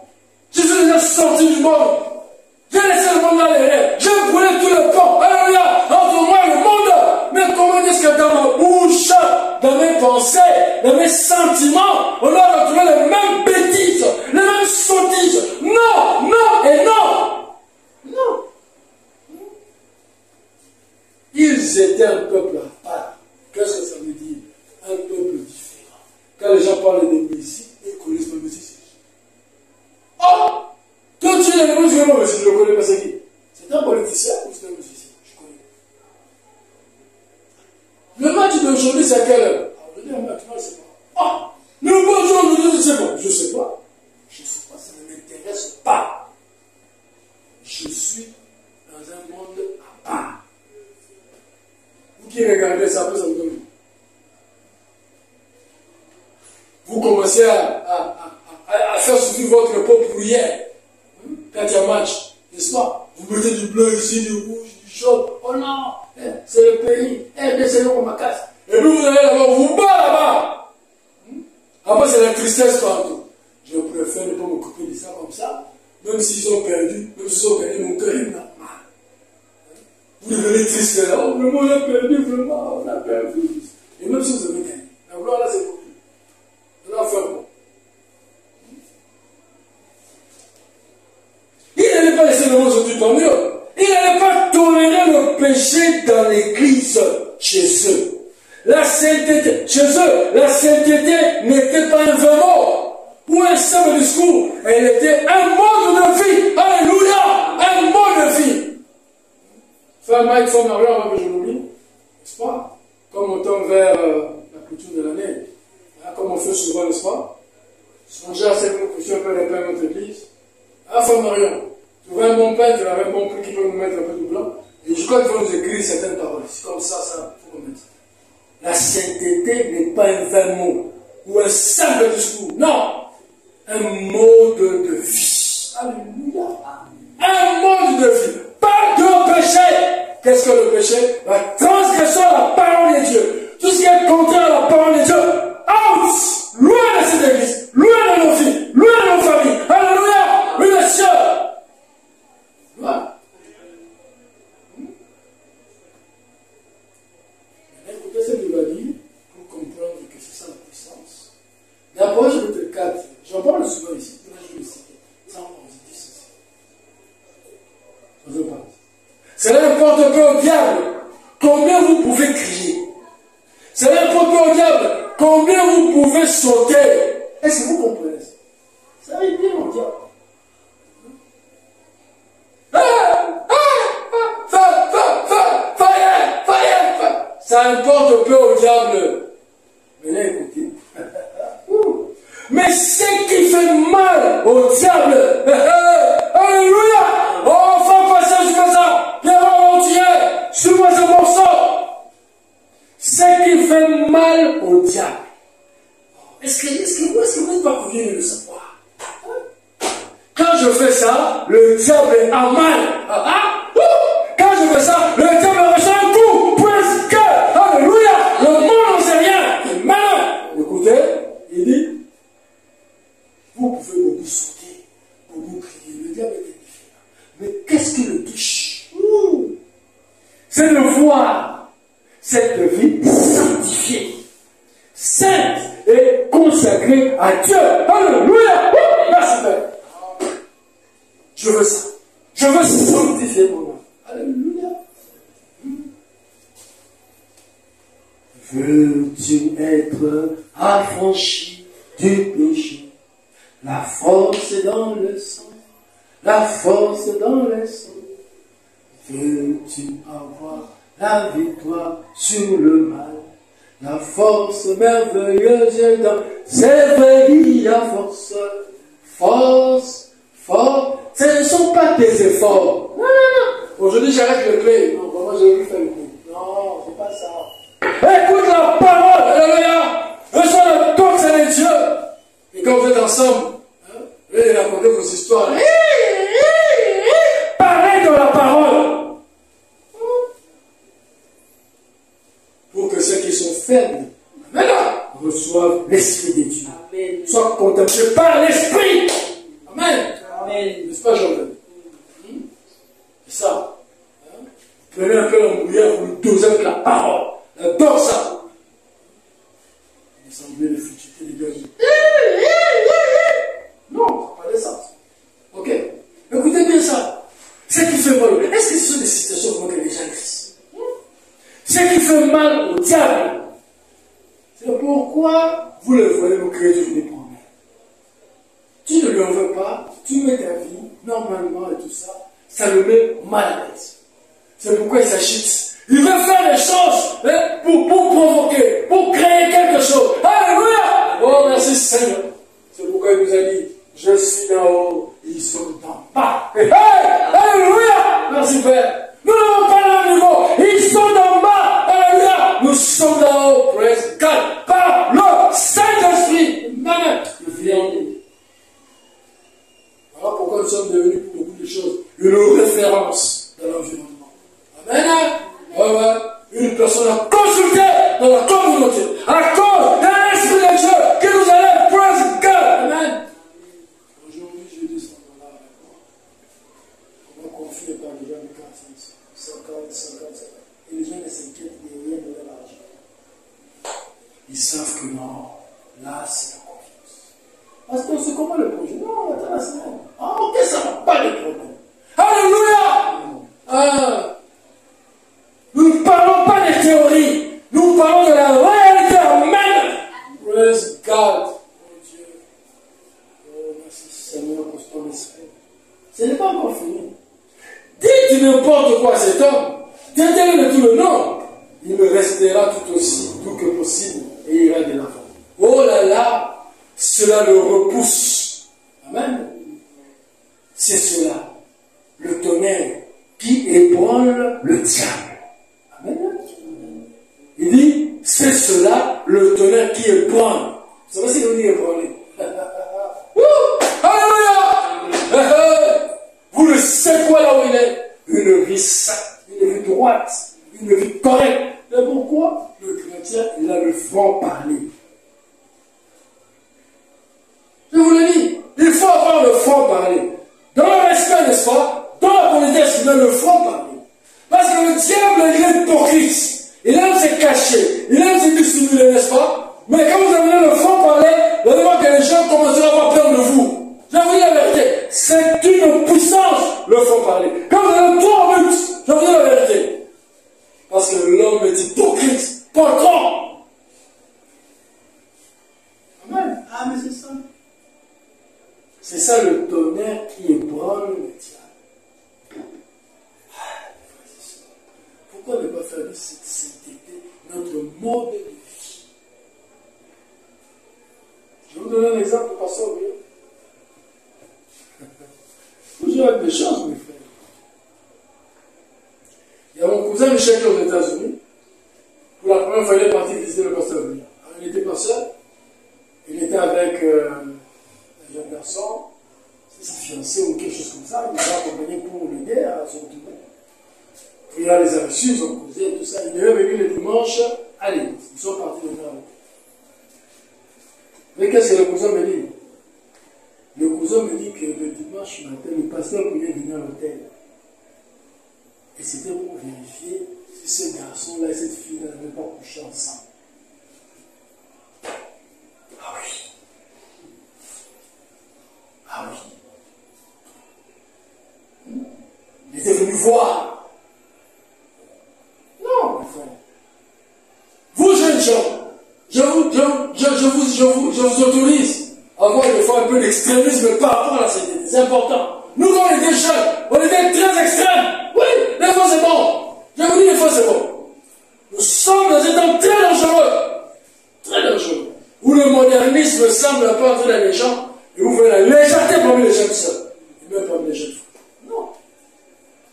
Je suis déjà sorti du monde. J'ai laissé le monde dans les rêves. J'ai brûlé tout le pont. Alléluia. Entre moi et le monde. Mais comment est-ce que dans ma bouche, dans mes pensées, dans mes sentiments, on a retrouvé les mêmes bêtises, les mêmes sottises? Non, non et non. Non. Ils étaient un peuple à part. Qu'est-ce que ça veut dire? Un peuple différent. Quand les gens parlent de Messie, ils connaissent pas Messie. Oh! Quand tu es le Messie, je ne connais pas c'est qui. C'est un politicien ou c'est un musicien? Je connais. Le match d'aujourd'hui, c'est à quelle heure? Je dis un match, moi, je ne sais pas. Ah! Le match d'aujourd'hui, je ne sais pas. Je ne sais pas. Je ne sais pas, ça ne m'intéresse pas. Je suis dans un monde à part. Vous qui regardez ça, ça vous donne. Vous commencez à faire suffire votre peau pour hier. Quand il y a un match, n'est-ce pas? Vous mettez du bleu ici, du rouge, du jaune. Oh non, c'est le pays. Laissez-le pour ma casse. Et puis vous allez là-bas, vous bat là-bas. Après, c'est la tristesse partout. Je préfère ne pas m'occuper de ça comme ça. Même s'ils ont perdu, mon cœur est normal. Vous devenez triste là. Oh, vraiment, on a perdu, vraiment, on a perdu. Et même si vous avez gagné, la gloire là, c'est pour lui. On a fait bon. Il n'allait pas laisser le monde sortir parmi eux. Il n'allait pas tolérer le péché dans l'église. chez eux. La sainteté, chez eux, la sainteté n'était pas un vrai mot ou un simple discours. Elle était un mode de vie. Alléluia! Un mode de vie. Femme Mike, femme Marion, avant que je l'oublie, n'est-ce pas? Comme on tombe vers la clôture de l'année, hein, comme on fait souvent, n'est-ce pas? Songez à cette clôture, un peu les pains de notre église. Ah, femme Marion, tu vois un bon pain, tu as un bon prix qui peut nous mettre un peu de blanc. Et je crois qu'il faut nous écrire certaines paroles. C'est comme ça, il faut qu'on mette. La sainteté n'est pas un vain mot ou un simple discours. Non! Un mode de vie. Alléluia. Un mode de vie. Pas de péché. Qu'est-ce que le péché? La transgression de la parole de Dieu. Tout ce qui est contraire à la parole de Dieu. Out! Loin de cette église. Loin de nos vies. Loin de nos familles. Alléluia. Oui, les cieux. Loin. Écoutez ce qu'il va dire pour comprendre que c'est ça la puissance. D'abord, chapitre 4. J'en parle souvent ici. Je vais le citer. Ça, on dit ceci. Je veux pas. Cela importe peu au diable combien vous pouvez crier. Cela importe peu au diable combien vous pouvez sauter. Est-ce que vous comprenez ça? Ça veut dire mon diable. Ça importe peu au diable. Venez écouter. Mais ce qui fait mal au diable, alléluia, oh, faut passer sur ça, viens voir entier, suis-moi ce morceau. Ce qui fait mal au diable. Est-ce que vous n'êtes pas convenu de le savoir? Quand je fais ça, le diable a mal. Quand je fais ça, le diable reçoit un coup. Presque. Alléluia. Le monde n'en sait rien. Il est malin. Écoutez, il dit, vous pouvez beaucoup sauter, beaucoup crier. Le diable est indifférent. Mais qu'est-ce qui le touche? C'est de voir cette vie sanctifiée, sainte et consacrée à Dieu. Alléluia. Merci Père. Je veux ça. Je veux sanctifier mon âme. Alléluia. Veux-tu être affranchi du péché? La force est dans le sang. La force est dans le sang. Veux-tu avoir la victoire sur le mal? La force merveilleuse est dans... C'est vrai, il y a force. Force, force. Ce ne sont pas tes efforts. Non, non, non. Aujourd'hui, j'arrête le clé. Non, vraiment, j'ai voulu faire le coup. Non, c'est pas ça. Écoute la parole. Alléluia. Reçois la doxe de Dieu. Et quand vous êtes ensemble, et racontez vos histoires. Parlez de la parole. Pour que ceux qui sont faibles, maintenant, reçoivent l'Esprit de Dieu. Amen. Soient contemplés par l'Esprit. Amen. Amen. N'est-ce pas, Jean-Baptiste? C'est ça. Prenez un peu l'embrouillard, vous le dosez avec la parole. Adore ça. Vous semblez les futilité des gars. Non, pas de ça. Ok. Écoutez bien ça. Ce qui fait mal, est-ce que ce sont des situations pour que les gens crient? Ce qui fait mal au diable, c'est pourquoi vous le voyez nous créer toujours des problèmes. Tu ne lui en veux pas, tu mets ta vie, normalement et tout ça, ça le met mal à l'aise. C'est pourquoi il s'agite. Il veut faire des choses pour provoquer, pour créer quelque chose. Alléluia! Oh, merci Seigneur. C'est pourquoi il nous a dit, je suis d'en haut, ils sont d'en bas. Hey, alléluia! Merci Père. Nous n'avons pas le même niveau. Ils sont d'en bas. Alléluia! Nous sommes d'en haut. Praise God. Par le Saint-Esprit. Amen. Voilà pourquoi nous sommes devenus pour beaucoup de choses une référence dans l'environnement. Amen. Une personne à consulter dans la communauté à cause de l'Esprit de Dieu qui nous élève. Praise God. Amen. Aujourd'hui, je dis ça là avec moi. On va confier par les gens de 50. Et les gens ne s'inquiètent de rien de l'argent. Ils savent que non, là c'est la confiance. Parce que c'est comment le projet? Non, attends la semaine. Ah, ok, ça n'a pas de problème. Alléluia! Nous ne parlons pas des
théorie. Nous parlons de la réalité. Amen. Praise God. Oh Dieu. Oh, merci Seigneur pour ton esprit. Ce n'est pas encore fini. Dites n'importe quoi à cet homme. Dites-le de tout le nom. Il me restera tout aussi doux que possible et ira de l'avant. Oh là là, cela le repousse. Amen. C'est cela, le tonnerre qui ébranle le diable. Amen. Il dit, c'est cela, le tonnerre qui ébranle. Vous savez ce qu'il veut dire ébranler? Alléluia! Vous le secouez là où il est. Une vie sainte, une vie droite, une vie correcte. Mais pourquoi le chrétien, il a le franc parler? Je vous le dis, il faut avoir le franc parler. Dans le respect, n'est-ce pas? Dans la politesse, il a le franc parler. Parce que le diable, il est hypocrite. Il aime se cacher. Il aime se dissimuler, n'est-ce pas? Mais quand vous avez le franc parler, vous allez voir que les gens commenceront à avoir peur de vous. Je vous dis la vérité. C'est une puissance, le franc parler. Quand vous avez trop en but, je vous dis la vérité. Parce que l'homme est hypocrite. Patron. Amen. Ah, mais c'est ça. C'est ça le tonnerre qui ébranle le diable. Pourquoi ne pas faire de cette sainteté notre mode de vie? Je vais vous donner un exemple, pasteur. Toujours avec des choses, mes frères. Il y a mon cousin Michel qui est aux États-Unis. Pour la première fois, il est parti visiter le pasteur. Alors, il n'était pas seul. Il était avec un jeune garçon, c'est sa fiancée ou quelque chose comme ça. Il l'a accompagné pour l'aider à son retour. Il a les a reçus, ils ont causé et tout ça. Il est revenu le dimanche à l'église. Ils sont partis de là. Mais qu'est-ce que le cousin me dit? Le cousin me dit que le dimanche matin, le pasteur voulait venir à l'hôtel. Et c'était pour vérifier si ce garçon-là et cette fille-là n'avaient pas couché ensemble. Ah oui. Ah oui. Il était venu voir. Non, mes frères. Vous, jeunes gens, je vous autorise à avoir des fois un peu d'extrémisme par rapport à la société. C'est important. Nous, quand on était jeunes, on était très extrêmes. Oui, des fois c'est bon. Je vous dis, des fois c'est bon. Nous sommes dans un temps très dangereux. Très dangereux. Où le modernisme semble un peu entrer dans les gens et vous voyez la légèreté parmi les jeunes sœurs. Et même parmi les jeunes femmes. Non.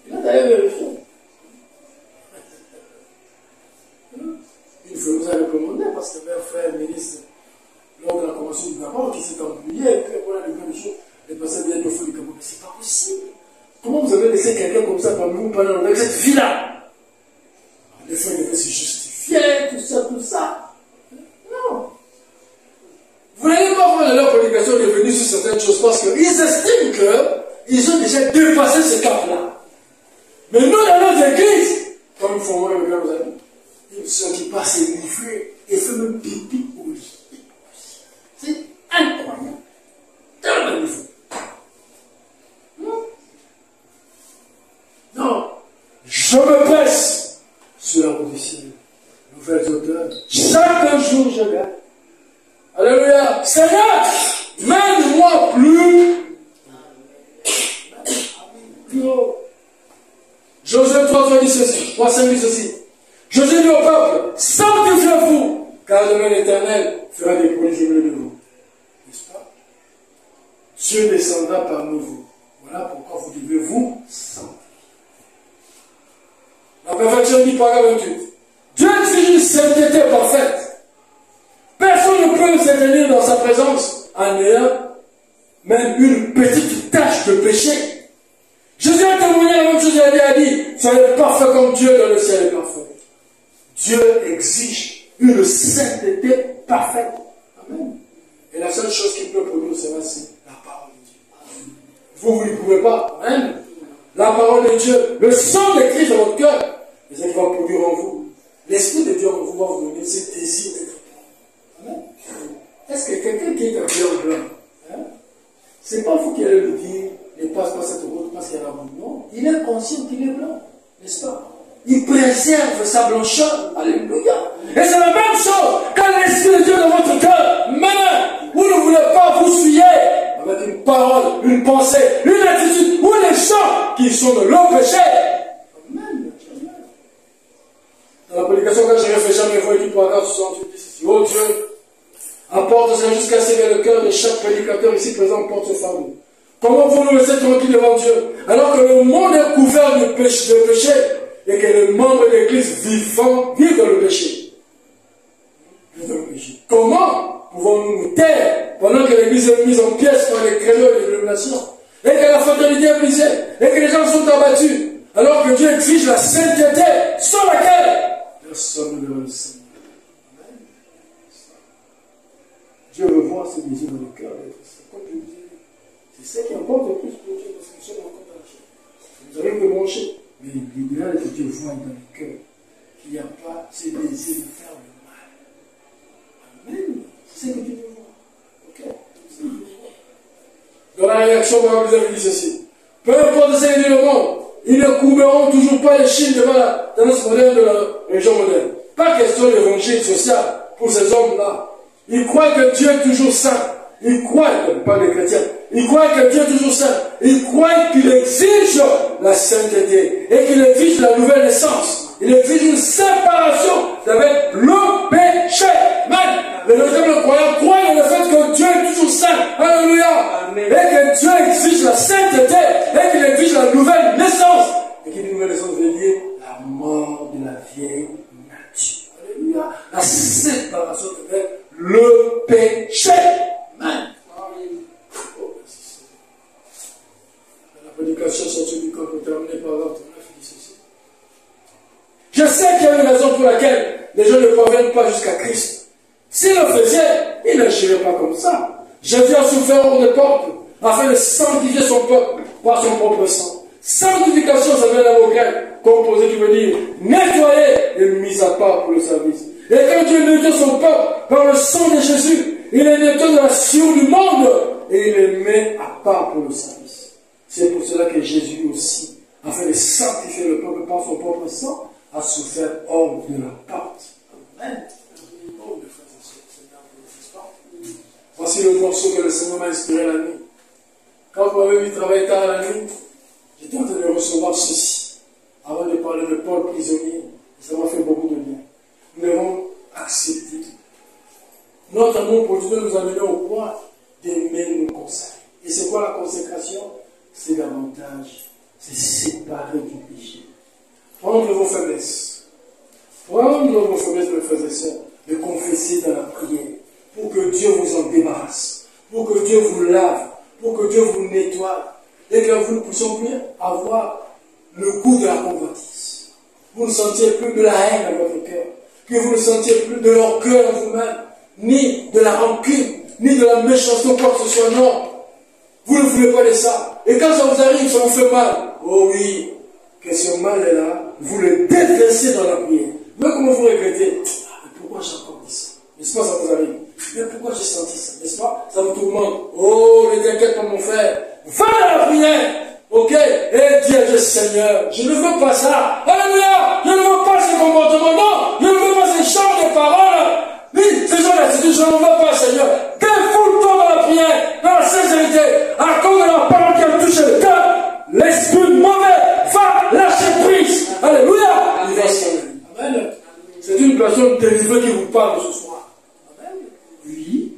Il a d'ailleurs vérifié. Il faut vous en recommander parce que mes frères ministres, lors de la convention du Gabon, qui s'est embrouillé, et puis voilà les grandes choses, les personnes viennent au fond du Gabon. Mais c'est pas possible. Comment vous avez laissé quelqu'un comme ça parmi vous pendant avec cette vie-là? Les frères devaient se justifier, tout ça. Non. Vous n'allez pas voir leur prédication revenir sur certaines choses parce qu'ils estiment qu'ils ont déjà dépassé ce cap-là. Mais nous, dans notre église, comme ils font moi avec leurs amis, ceux qui passent les livrer et font même pipi au lit. C'est incroyable. Tellement niveau. Non. Je me presse sur la route du ciel. Nouvelles auteurs. Chaque jour, je gagne. Alléluia. Seigneur, mène-moi plus haut. Josué 3 dit ceci. 3:5 dit ceci. Josué dit au peuple, sanctifiez-vous, car demain l'Éternel fera des prodiges au milieu de vous. N'est-ce pas? Dieu descendra parmi vous. Voilà pourquoi vous devez vous sanctifier. La perfection dit paragraphe 28. Dieu exige une sainteté parfaite. Personne ne peut se tenir dans sa présence en ayant même une petite tache de péché. Jésus a témoigné la même chose, il a dit, soyez parfait comme Dieu dans le ciel est parfait. Dieu exige une sainteté parfaite. Amen. Et la seule chose qui peut produire cela, c'est la parole de Dieu. Vous ne pouvez pas. Amen. La parole de Dieu, le sang de Christ dans votre cœur, c'est ça qui va produire en vous. L'Esprit de Dieu va vous donner ce désir d'être bon. Amen. Est-ce que quelqu'un qui est un blanc, c'est pas vous qui allez lui dire, ne passe pas cette route parce qu'il y a la route. Non. Il est conscient qu'il est blanc. N'est-ce pas? il préserve sa blancheur. Alléluia. Et c'est la même chose quand l'Esprit de Dieu dans votre cœur. Maintenant, vous ne voulez pas vous souiller avec une parole, une pensée, une attitude ou les gens qui sont de l'eau péché. Amen. Dans la prédication, quand je réfléchis à mes voix du paragraphe 68, dit oh Dieu, apporte cela jusqu'à ce que le cœur de chaque prédicateur ici présent porte ce fardeau. Comment vous nous laissez tranquille devant Dieu alors que le monde est couvert de péché et que les membres de l'Église vivent dans le péché? Comment pouvons-nous nous taire pendant que l'Église est mise en pièces par les créneaux et les dénominations et que la fraternité est brisée et que les gens sont abattus alors que Dieu exige la sainteté sans laquelle personne ne le sait. Dieu veut voir ce désir dans le cœur d'être saint. Comme je vous dis, c'est ce qui importe le plus pour Dieu parce que nous sommes encore dans la chair. Vous avez que manger, mais l'idéal est que Dieu voit dans le cœur qu'il n'y a pas ce désir de faire le mal. Amen. C'est ce que Dieu veut voir. Ok? Dans la réaction, vous avez dit ceci. Peu importe ce qu'il dit le monde, ils ne courberont toujours pas les chines devant la tendance moderne de la religion moderne. Pas question d'évangile social pour ces hommes-là. Ils croient que Dieu est toujours saint. Ils croient, pas les chrétiens, ils croient que Dieu est toujours saint. Ils croient qu'il exige la sainteté et qu'il exige la nouvelle naissance. Il exige une séparation avec le péché. Même les véritables croyants croient dans le fait que Dieu est toujours saint. Alléluia. Et que Dieu exige la sainteté et qu'il exige la nouvelle naissance. Et qu'il dit nouvelle naissance veut dire la mort de la vieille nature. Alléluia. La séparation avec le péché. Amen. La prédication sortie du camp pour terminer par l'ordre, il dit ceci. Je sais qu'il y a une raison pour laquelle les gens ne parviennent pas jusqu'à Christ. S'ils le faisaient, ils n'agiraient pas comme ça. Jésus a souffert hors des portes afin de sanctifier son peuple par son propre sang. Sanctification, ça vient d'un mot grec composé qui veut dire nettoyer et mis à part pour le service. Et quand Dieu nettoie son peuple par le sang de Jésus, il les nettoie de la sueur du monde et il les met à part pour le service. C'est pour cela que Jésus aussi, afin de sanctifier le peuple par son propre sang, a souffert hors de la porte. Amen. Voici le morceau que le Seigneur m'a inspiré la nuit. Quand vous m'avez vu travailler tard la nuit, j'étais en train de recevoir ceci avant de parler de Paul prisonnier. Ça m'a fait beaucoup de bien. Nous devons accepter. Notre amour pour Dieu nous amener au point d'aimer nous consacrer. Et c'est quoi la consécration? C'est davantage, c'est séparer du péché. Prendre vos faiblesses. Prendre vos faiblesses, mes frères et sœurs, de confesser dans la prière, pour que Dieu vous en débarrasse, pour que Dieu vous lave, pour que Dieu vous nettoie, et que vous ne puissiez plus avoir le goût de la convoitise. Vous ne sentiez plus de la haine dans votre cœur, que vous ne sentiez plus de l'orgueil en vous-même, ni de la rancune, ni de la méchanceté, quoi que ce soit, non. Vous ne voulez pas de ça. Et quand ça vous arrive, ça vous fait mal. Oh oui, que ce mal est là, vous le déversez dans la prière. Mais comment vous regrettez? Pourquoi j'ai encore dit ça? N'est-ce pas, ça vous arrive? Mais pourquoi j'ai senti ça? N'est-ce pas? Ça vous tourmente. Oh, ne t'inquiète pas, mon frère. Va dans la prière. Ok? Et dis à Dieu, Seigneur, je ne veux pas ça. Alléluia! Je ne veux pas ce comportement. Non! Je ne veux pas ce genre de paroles. Oui, ces gens d'attitude, je ne veux pas, Seigneur. Défoule-toi dans la prière, dans la sincérité, à cause de la parole qui a touché le cœur. L'esprit mauvais va lâcher prise. Alléluia! Amen. C'est une personne délivrée qui vous parle ce soir. Amen. Oui.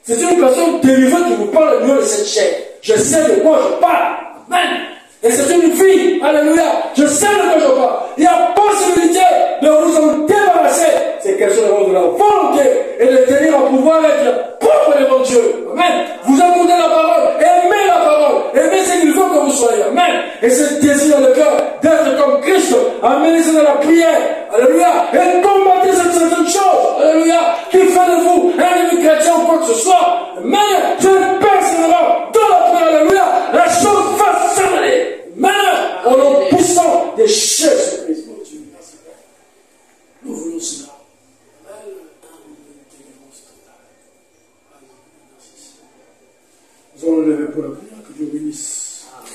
C'est une personne délivrée qui vous parle mieux de cette chair. Je sais de quoi je parle. Amen. Et c'est une vie. Alléluia. Je sais de quoi je parle. Il y a possibilité de vous en débarrasser. C'est question d'avoir de la volonté et de tenir à pouvoir être propre devant Dieu. Amen. Vous écoutez la parole. Aimez la parole. Aimez ce qu'il veut que vous soyez. Amen. Et ce désir dans le cœur d'être comme Christ. Amenez-le dans la prière. Alléluia. Et combattez certaines choses. Alléluia. Qui fait de vous un ami chrétien ou quoi que ce soit. Mais je persévère dans la prière. Alléluia. La chose va s'amener. Mais en poussant des chaises sur Christ. Mon Dieu. Nous voulons cela. Nous allons lever pour la prière, que Dieu bénisse. Amen.